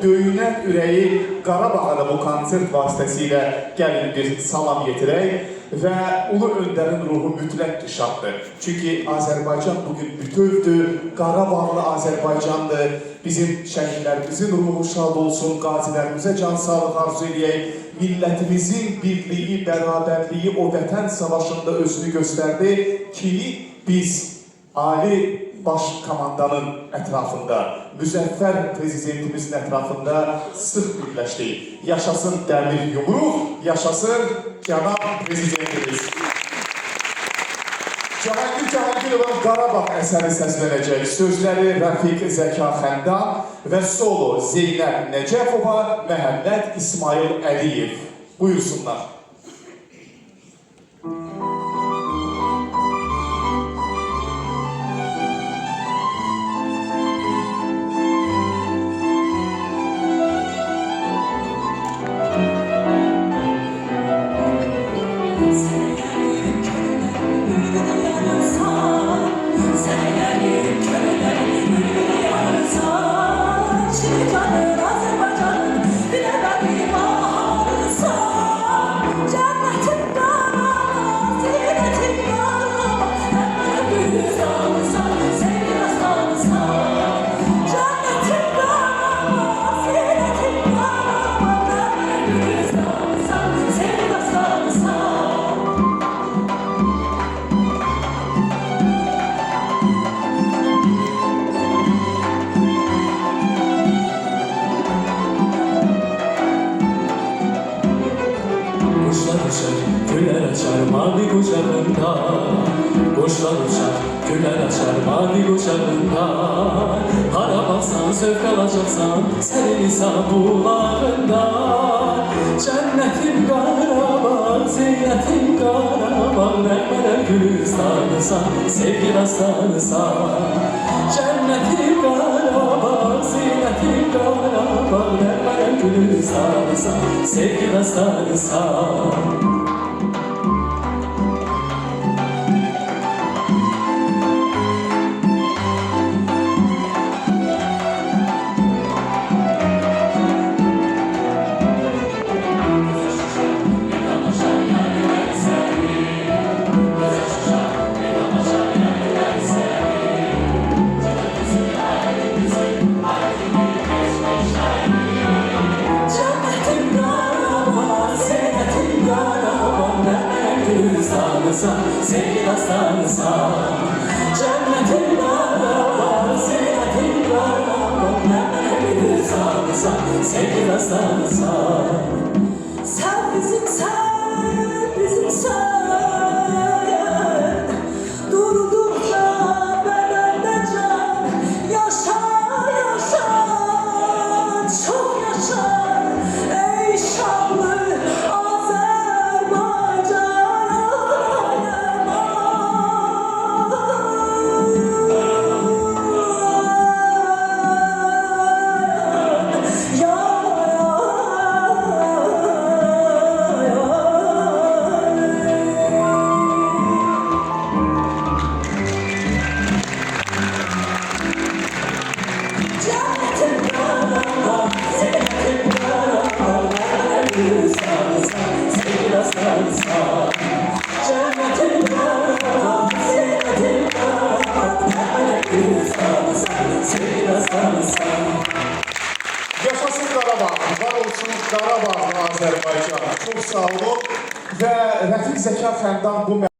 döyünən ürəyi Qarabağa bu konsert vasitəsilə gəlin bir salam yetirək və Ulu Öndərin ruhu mütləq işaddır. Çünki Azərbaycan bugün bütövdür, Qarabağlı Azərbaycandır. Bizim şəhidlərimizin ruhu şad olsun, qazilərimizə can sağlıq arzu edək. Millətimizin birliyi, bərabərliyi o vətən savaşında özünü göstərdi ki, biz Ali Baş komandanın ətrafında, müzəffər prezidentimizin ətrafında sıx birləşdik. Yaşasın dəmir yumruq, yaşasın cənab prezidentimiz. Cahangir Cahangirovun Qarabağ əsəri səslənəcək. Sözləri Rəfiq Zəka Xəndan və solo Zeynəb Nəcəfova, Məhəmməd İsmail Əliyev. Buyursunlar. Güller açar mavi kucağında, kuşlar uçar, güller açar mavi kucağında. Hara baksan sövk alacaksan, senin İsa bulağında. Cennetim Qarabağ, zeynetim Qarabağ, Rəhmərə Gülistanısan, sevgi dastanısan. Cennetim Qarabağ, zeynetim Qarabağ, Rəhmərə Gülistanısan, sevgi dastanısan. Sevgi dastanısan, cennetin Qarabağ, zeynetin Qarabağ, Rəhmərə Gülistanısan, sevgi dastanısan. Sen bizimsen, durdukça bedende can. Yaşa, yaşa, çok yaşa, ey şanlı Yaşasın Qarabağ, var olsun Qarabağlı Azərbaycan. Çox sağ olun və Rəfiq Zəka Xəndan bu